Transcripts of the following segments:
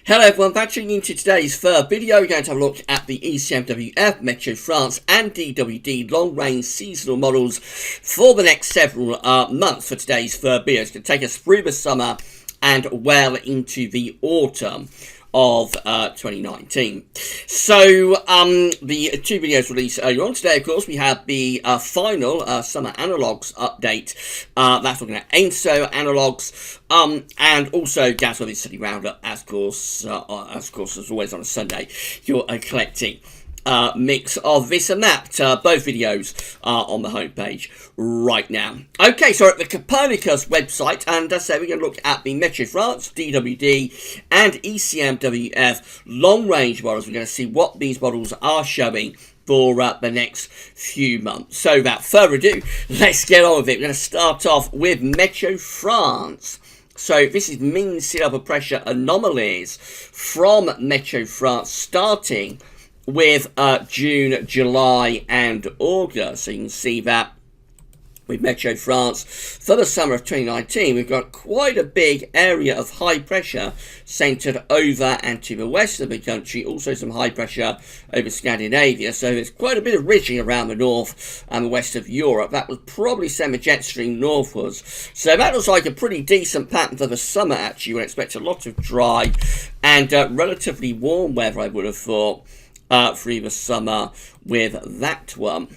Hello everyone, thanks for tuning into today's third video. We're going to have a look at the ECMWF, Meteo France and DWD long-range seasonal models for the next several months for today's third video. It's going to take us through the summer and well into the autumn of 2019. So the two videos released earlier on today, of course, we have the final summer analogues update. That's looking at AIMSO analogues and also GWV City Roundup, as of course, as always on a Sunday, you're collecting mix of this and that. Both videos are on the homepage right now. Okay, so at the Copernicus website, and as I say, we're going to look at the Meteo France, DWD and ECMWF long-range models. We're going to see what these models are showing for the next few months. So without further ado, let's get on with it. We're going to start off with Meteo France. So this is mean sea level pressure anomalies from Meteo France, starting with June, July and August. So you can see that with Meteo France for the summer of 2019, we've got quite a big area of high pressure centred over and to the west of the country. Also some high pressure over Scandinavia. So there's quite a bit of ridging around the north and the west of Europe. That would probably send the jet stream northwards. So that looks like a pretty decent pattern for the summer, actually. You would expect a lot of dry and relatively warm weather, I would have thought, through the summer with that one.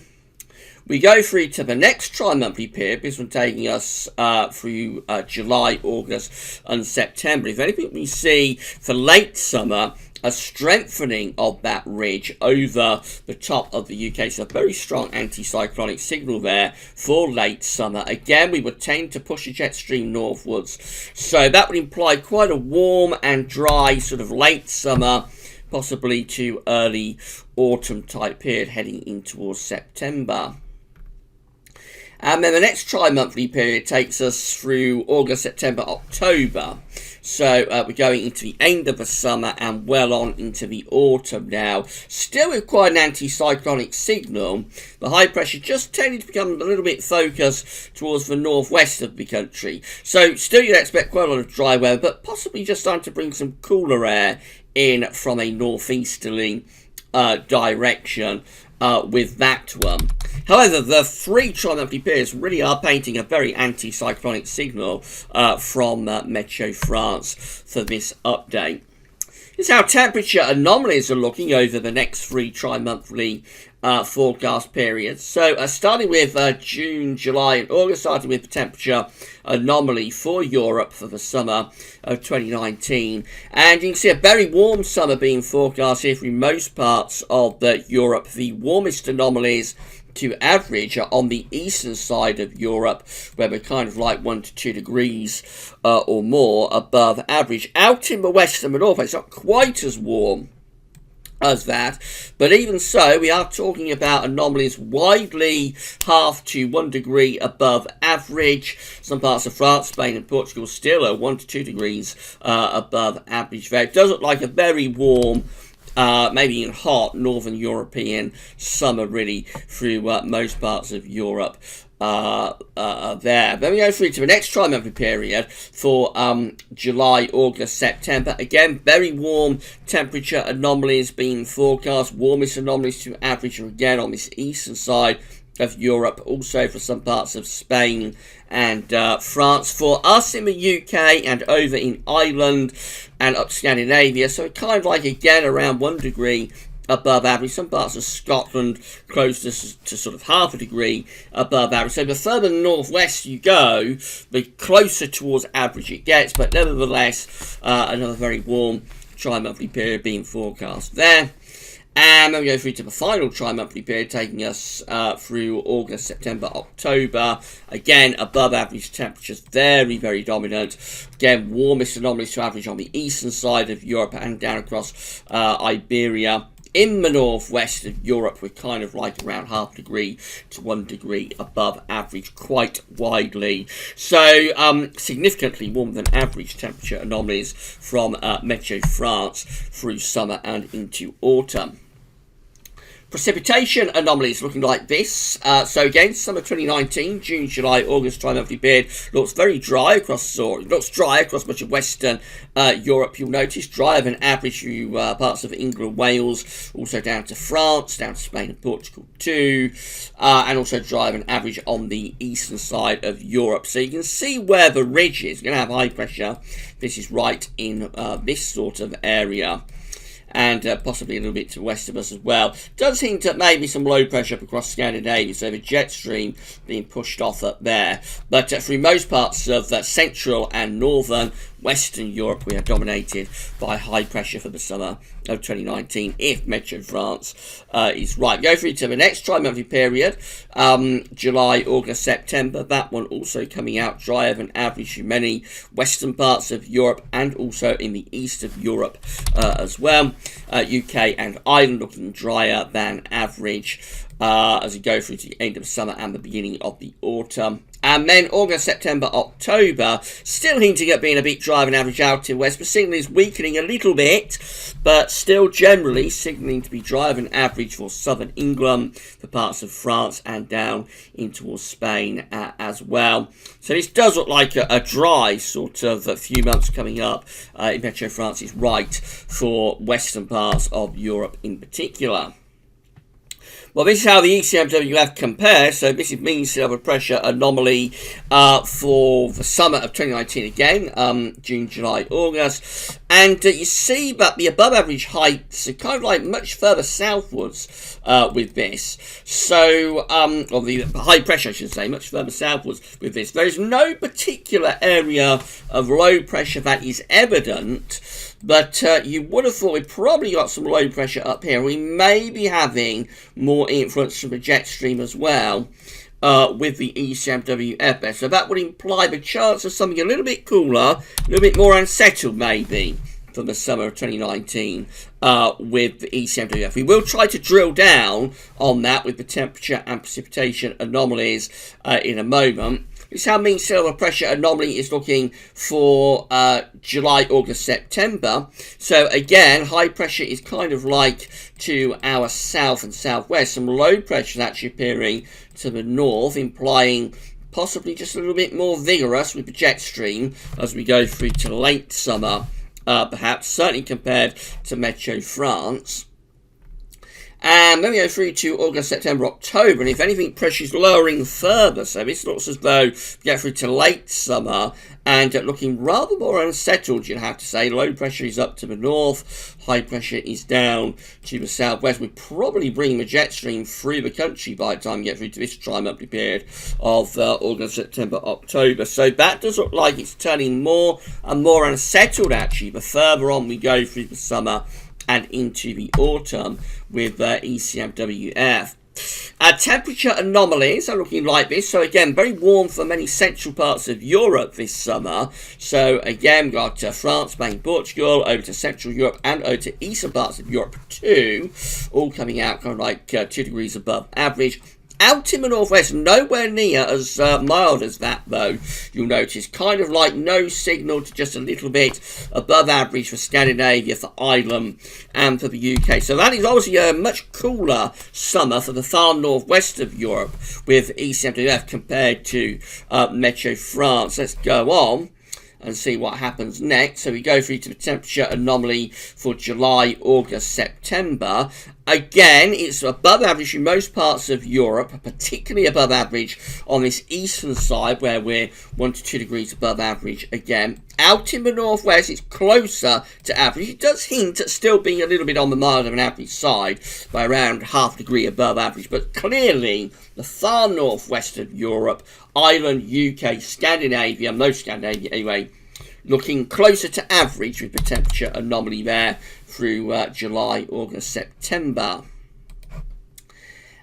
We go through to the next tri-monthly period, this one taking us through July, August and September. If anything, we see for late summer a strengthening of that ridge over the top of the UK. So a very strong anticyclonic signal there for late summer. Again, we would tend to push the jet stream northwards. So that would imply quite a warm and dry sort of late summer, possibly to early autumn type period heading in towards September. And then the next tri-monthly period takes us through August, September, October. So we're going into the end of the summer and well on into the autumn now. Still with quite an anticyclonic signal. The high pressure just tended to become a little bit focused towards the northwest of the country. So still you'd expect quite a lot of dry weather, but possibly just starting to bring some cooler air in from a northeasterly direction with that one. However, the three tri-monthly periods really are painting a very anticyclonic signal from Meteo France for this update. Here's how temperature anomalies are looking over the next three tri-monthly forecast periods. So starting with June, July and August, starting with the temperature anomaly for Europe for the summer of 2019. And you can see a very warm summer being forecast here through most parts of Europe. The warmest anomalies to average are on the eastern side of Europe, where we're kind of like 1 to 2 degrees or more above average. Out in the west and the north, it's not quite as warm as that, but even so, we are talking about anomalies widely 0.5 to 1 degree above average. Some parts of France, Spain and Portugal still are 1 to 2 degrees above average there. It does look like a very warm, maybe even hot northern European summer really through most parts of Europe there. Then we go through to the next tri-monthly period for July, August, September. Again, very warm temperature anomalies being forecast. Warmest anomalies to average are again on this eastern side of Europe, also for some parts of Spain and France. For us in the UK and over in Ireland and up Scandinavia, so kind of like again around 1 degree above average. Some parts of Scotland close to sort of 0.5 degree above average. So the further northwest you go, the closer towards average it gets, but nevertheless another very warm tri-monthly period being forecast there. And then we go through to the final tri-monthly period, taking us through August, September, October. Again, above average temperatures, very, very dominant. Again, warmest anomalies to average on the eastern side of Europe and down across Iberia. In the northwest of Europe, we're kind of like around 0.5 degree to 1 degree above average quite widely. So significantly warmer than average temperature anomalies from Meteo France through summer and into autumn. Precipitation anomalies looking like this. So again, summer 2019, June, July, August tri-monthly period looks very dry across, or it looks dry across much of Western Europe. You'll notice drier than average through parts of England, Wales, also down to France, down to Spain and Portugal too, and also drier than average on the eastern side of Europe. So you can see where the ridge is. You're going to have high pressure. This is right in this sort of area, and possibly a little bit to the west of us as well. Does hint at maybe some low pressure up across Scandinavia, so the jet stream being pushed off up there. But through most parts of central and northern Western Europe, we are dominated by high pressure for the summer of 2019, if Meteo France is right. Go through to the next tri-monthly period, July, August, September. That one also coming out drier than average in many western parts of Europe and also in the east of Europe as well. UK and Ireland looking drier than average as we go through to the end of summer and the beginning of the autumn. And then August, September, October, still hinting at being a bit drier than average out in west, but signalling is weakening a little bit, but still generally signalling to be drier than average for southern England, for parts of France, and down in towards Spain as well. So this does look like a dry sort of a few months coming up. In Meteo France is right for western parts of Europe in particular. Well, this is how the ECMWF compares. So this is mean sea level pressure anomaly for the summer of 2019 again, June, July, August. And you see that the above average heights are kind of like much further southwards with this. So, or the high pressure, I should say, much further southwards with this. There is no particular area of low pressure that is evident, but you would have thought we probably got some low pressure up here. We may be having more influence from the jet stream as well with the ECMWF. So that would imply the chance of something a little bit cooler, a little bit more unsettled maybe for the summer of 2019 with the ECMWF. We will try to drill down on that with the temperature and precipitation anomalies in a moment. This is how mean sea level pressure anomaly is looking for July, August, September. So again, high pressure is kind of like to our south and southwest. Some low pressure is actually appearing to the north, implying possibly just a little bit more vigorous with the jet stream as we go through to late summer, perhaps, certainly compared to Meteo France. And then we go through to August, September, October, and if anything, pressure is lowering further. So this looks as though we get through to late summer and looking rather more unsettled, you'd have to say. Low pressure is up to the north, high pressure is down to the southwest. We probably bring the jet stream through the country by the time we get through to this tri-monthly period of August, September, October. So that does look like it's turning more and more unsettled, actually, the further on we go through the summer and into the autumn with ECMWF. Temperature anomalies are looking like this. So again, very warm for many central parts of Europe this summer. So again, we've got France, Spain, Portugal, over to Central Europe and over to eastern parts of Europe too, all coming out kind of like 2 degrees above average. Out in the northwest, nowhere near as mild as that, though, you'll notice. Kind of like no signal to just a little bit above average for Scandinavia, for Ireland, and for the UK. So that is obviously a much cooler summer for the far northwest of Europe with ECMWF compared to Meteo France. Let's go on and see what happens next. So we go through to the temperature anomaly for July, August, September. Again, it's above average in most parts of Europe, particularly above average on this eastern side where we're 1 to 2 degrees above average again. Out in the northwest, it's closer to average. It does hint at still being a little bit on the milder than average side by around half a degree above average, but clearly the far northwest of Europe, Ireland, UK, Scandinavia, most Scandinavia anyway, looking closer to average with the temperature anomaly there through July, August, September.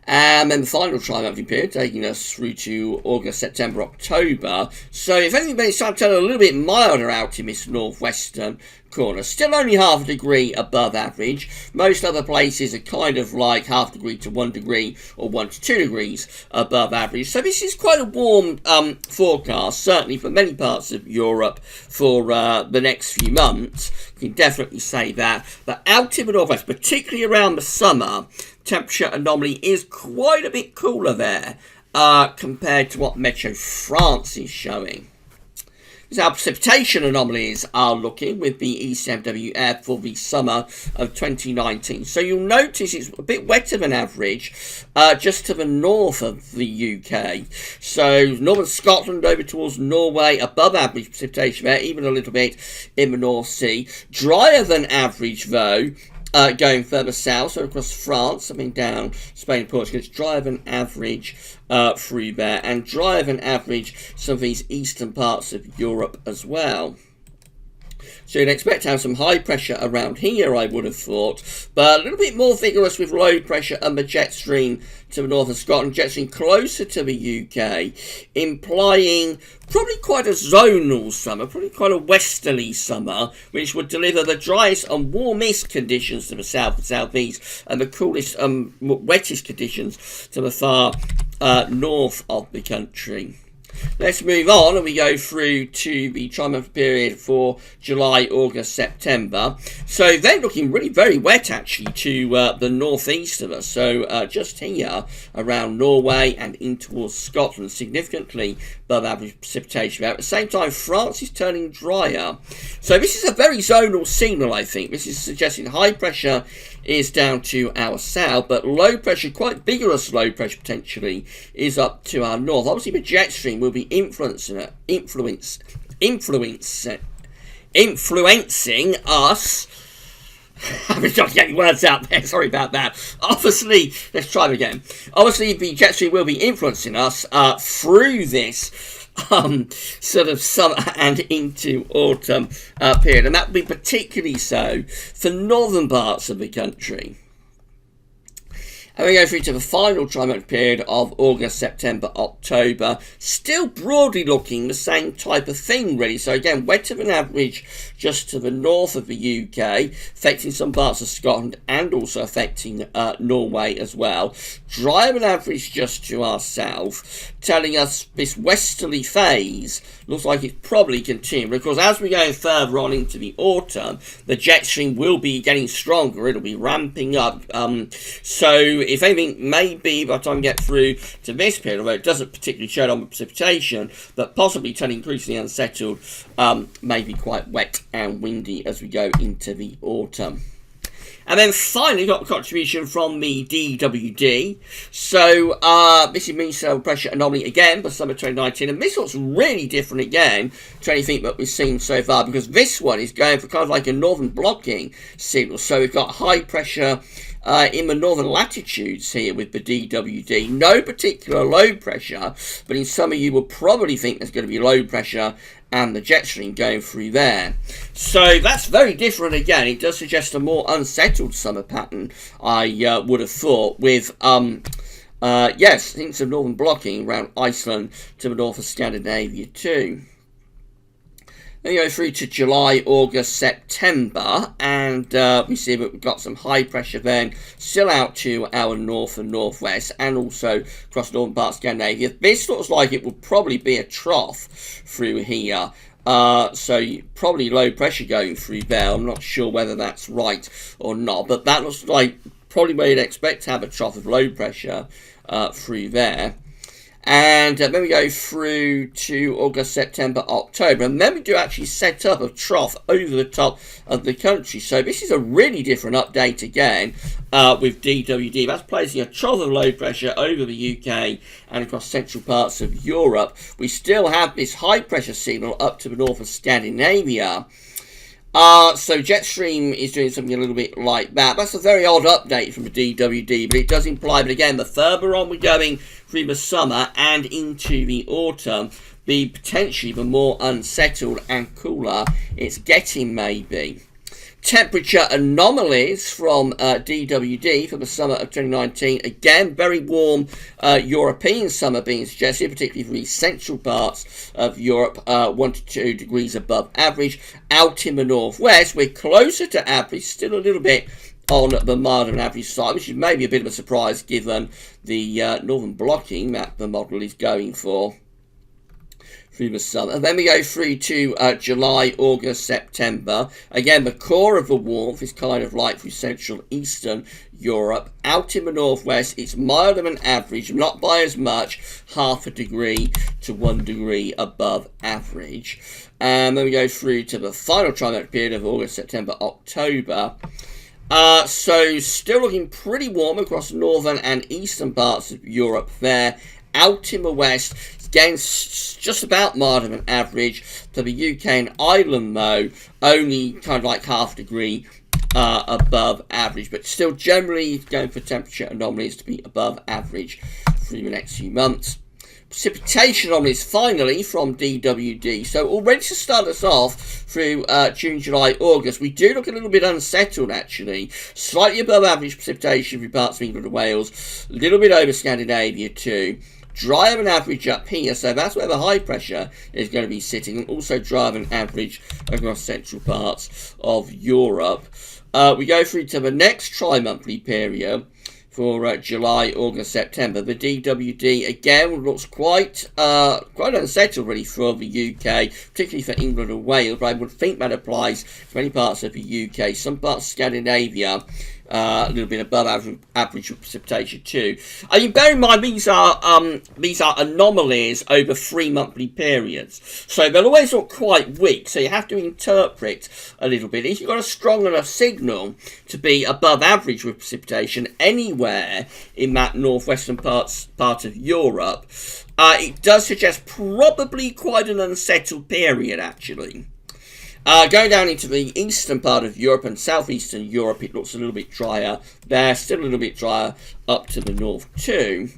And then the final tri-monthly period taking us through to August, September, October. So if anything, it's starting to turn a little bit milder out in this northwestern corner. Still only half a degree above average. Most other places are kind of like half degree to 1 degree or 1 to 2 degrees above average. So this is quite a warm forecast, certainly for many parts of Europe for the next few months. You can definitely say that. But out in the northwest, particularly around the summer, temperature anomaly is quite a bit cooler there compared to what Meteo France is showing. This is how precipitation anomalies are looking with the ECMWF for the summer of 2019. So you'll notice it's a bit wetter than average just to the north of the UK. So northern Scotland over towards Norway, above average precipitation there, even a little bit in the North Sea. Drier than average though. Going further south, so across France, down Spain and Portugal, it's drier than average through there, and drier than average some of these eastern parts of Europe as well. So you'd expect to have some high pressure around here, I would have thought, but a little bit more vigorous with low pressure and the jet stream to the north of Scotland, jet stream closer to the UK, implying probably quite a zonal summer, probably quite a westerly summer, which would deliver the driest and warmest conditions to the south and southeast, and the coolest and wettest conditions to the far north of the country. Let's move on and we go through to the tri-month period for July, August, September. So they're looking really very wet actually to the northeast of us. So just here around Norway and in towards Scotland, significantly above average precipitation. At the same time, France is turning drier. So this is a very zonal signal, I think. This is suggesting high pressure is down to our south, but low pressure, quite vigorous low pressure potentially, is up to our north. Obviously the jet stream will be influencing us. I'm just getting words out there, sorry about that. Obviously, let's try it again. Obviously the jet stream will be influencing us through this sort of summer and into autumn period, and that will be particularly so for northern parts of the country. And we go through to the final tri-month period of August, September, October. Still broadly looking the same type of thing, really. So again, wetter than average just to the north of the UK, affecting some parts of Scotland and also affecting Norway as well. Drier than average just to our south, telling us this westerly phase looks like it's probably continuing, because as we're going further on into the autumn, the jet stream will be getting stronger. It'll be ramping up. So if anything, maybe by the time we get through to this period, although it doesn't particularly show on the precipitation, but possibly turning increasingly unsettled, maybe quite wet and windy as we go into the autumn. And then finally got a contribution from the DWD. So this is mean cell pressure anomaly again for summer 2019. And this looks really different again to anything that we've seen so far, because this one is going for kind of like a northern blocking signal. So we've got high pressure in the northern latitudes here with the DWD. No particular low pressure, but in some of you will probably think there's going to be low pressure and the jet stream going through there. So that's very different again. It does suggest a more unsettled summer pattern, I would have thought, with yes, hints of northern blocking around Iceland to the north of Scandinavia too. Then we go through to July, August, September, and we see that we've got some high pressure then still out to our north and northwest, and also across northern parts of Scandinavia. This looks like it will probably be a trough through here. So probably low pressure going through there. I'm not sure whether that's right or not, but that looks like probably where you'd expect to have a trough of low pressure through there. And then we go through to August, September, October. And then we do actually set up a trough over the top of the country. So this is a really different update again with DWD. That's placing a trough of low pressure over the UK and across central parts of Europe. We still have this high pressure signal up to the north of Scandinavia. So jet stream is doing something a little bit like that. That's a very odd update from the DWD, but it does imply that again, the further on we're going through the summer and into the autumn, the potentially the more unsettled and cooler it's getting maybe. Temperature anomalies from DWD for the summer of 2019. Again, very warm European summer being suggested, particularly for the central parts of Europe, 1 to 2 degrees above average. Out in the northwest, we're closer to average, still a little bit on the milder than average side, which is maybe a bit of a surprise given the northern blocking that the model is going for through the summer. And then we go through to July, August, September. Again, the core of the warmth is kind of like through Central Eastern Europe. Out in the northwest, it's milder than average, not by as much, 0.5 degree to 1 degree above average. And then we go through to the final trimester period of August, September, October. So still looking pretty warm across northern and eastern parts of Europe there. Out in the west, again, just about milder than average. For the UK and Ireland, though, only kind of like 0.5 degree above average, but still generally going for temperature anomalies to be above average through the next few months. Precipitation anomalies finally from DWD. So already to start us off through June, July, August, we do look a little bit unsettled actually. Slightly above average precipitation for parts of England and Wales. A little bit over Scandinavia too. Drier than average up here, so that's where the high pressure is going to be sitting, and also drier than average across central parts of Europe. We go through to the next tri-monthly period for July, August, September. The DWD again looks quite unsettled really for the UK, particularly for England and Wales, but I would think that applies to many parts of the UK, some parts of Scandinavia. A little bit above average precipitation too. I mean, bear in mind these are anomalies over 3 monthly periods, so they'll always look quite weak. So you have to interpret a little bit. If you've got a strong enough signal to be above average with precipitation anywhere in that northwestern part of Europe, it does suggest probably quite an unsettled period actually. Going down into the eastern part of Europe and southeastern Europe, it looks a little bit drier there, still a little bit drier up to the north too.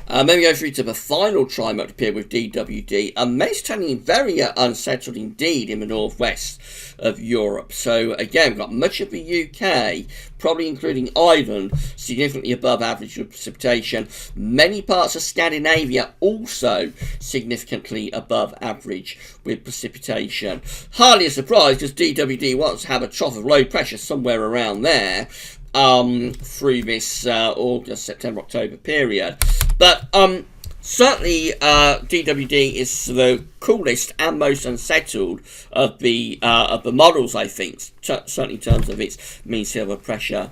Then we go through to the final tri-month period with DWD, and it's turning very unsettled indeed in the northwest of Europe. So again, we've got much of the UK, probably including Ireland, significantly above average with precipitation. Many parts of Scandinavia also significantly above average with precipitation. Hardly a surprise because DWD wants to have a trough of low pressure somewhere around there through this August, September, October period. But certainly DWD is the coolest and most unsettled of the models, I think, certainly in terms of its mean sea level pressure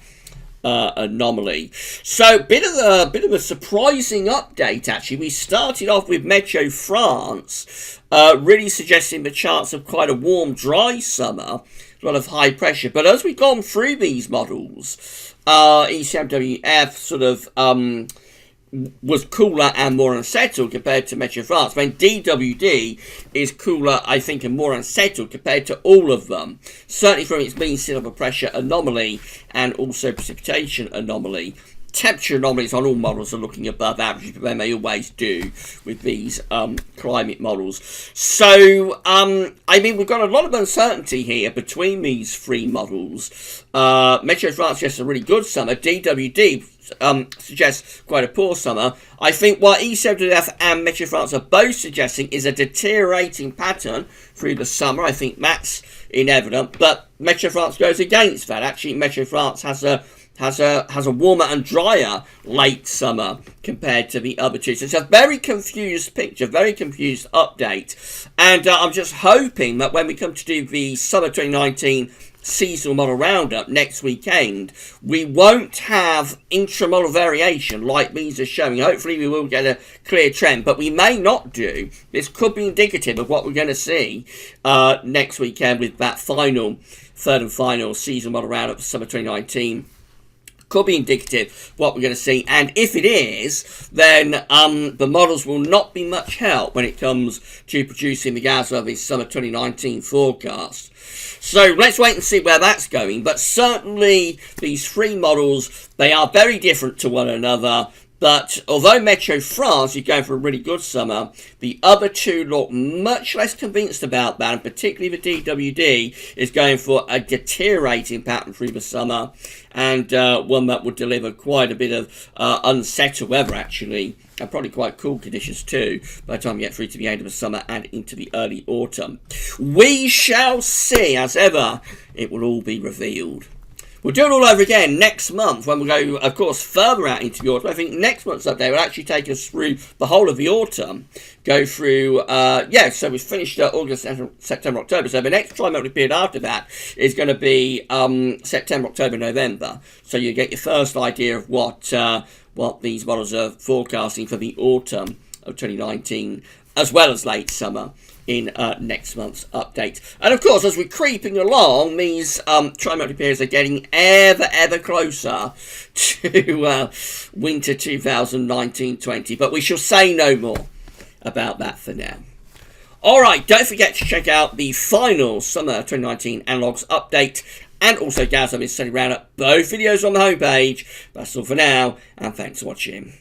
anomaly. So bit of a surprising update actually. We started off with Meteo France really suggesting the chance of quite a warm, dry summer, a lot of high pressure. But as we've gone through these models, ECMWF sort of was cooler and more unsettled compared to Meteo France. When DWD is cooler, I think, and more unsettled compared to all of them. Certainly from its mean sea level pressure anomaly and also precipitation anomaly. Temperature anomalies on all models are looking above average, but they always do with these climate models. So, I mean, we've got a lot of uncertainty here between these three models. Meteo France suggests a really good summer. DWD suggests quite a poor summer. I think what ECMWF and Meteo France are both suggesting is a deteriorating pattern through the summer. I think that's inevident, but Meteo France goes against that. Actually, Meteo France has a warmer and drier late summer compared to the other two. So it's a very confused picture, very confused update. And I'm just hoping that when we come to do the summer 2019 seasonal model roundup next weekend, we won't have intramodel variation like these are showing. Hopefully we will get a clear trend, but we may not do. This could be indicative of what we're going to see next weekend with that third and final seasonal model roundup for summer 2019. Could be indicative of what we're going to see, and if it is, then the models will not be much help when it comes to producing the GWV summer 2019 forecast. So let's wait and see where that's going, but certainly these three models, they are very different to one another. But although Meteo France is going for a really good summer, the other two look much less convinced about that, and particularly the DWD is going for a deteriorating pattern through the summer, and one that would deliver quite a bit of unsettled weather, actually, and probably quite cool conditions too by the time we get through to the end of the summer and into the early autumn. We shall see. As ever, it will all be revealed. We'll do it all over again next month when we go, of course, further out into the autumn. I think next month's update will actually take us through the whole of the autumn. Go through, so we've finished August, September, October. So the next tri-monthly period after that is going to be September, October, November. So you get your first idea of what these models are forecasting for the autumn of 2019, as well as late summer in next month's update. And of course, as we're creeping along, these tri-monthly periods are getting ever closer to winter 2019-20, but we shall say no more about that for now. Alright, don't forget to check out the final summer 2019 analogs update, and also Gaz I've been sending around at both videos on the homepage. That's all for now, and thanks for watching.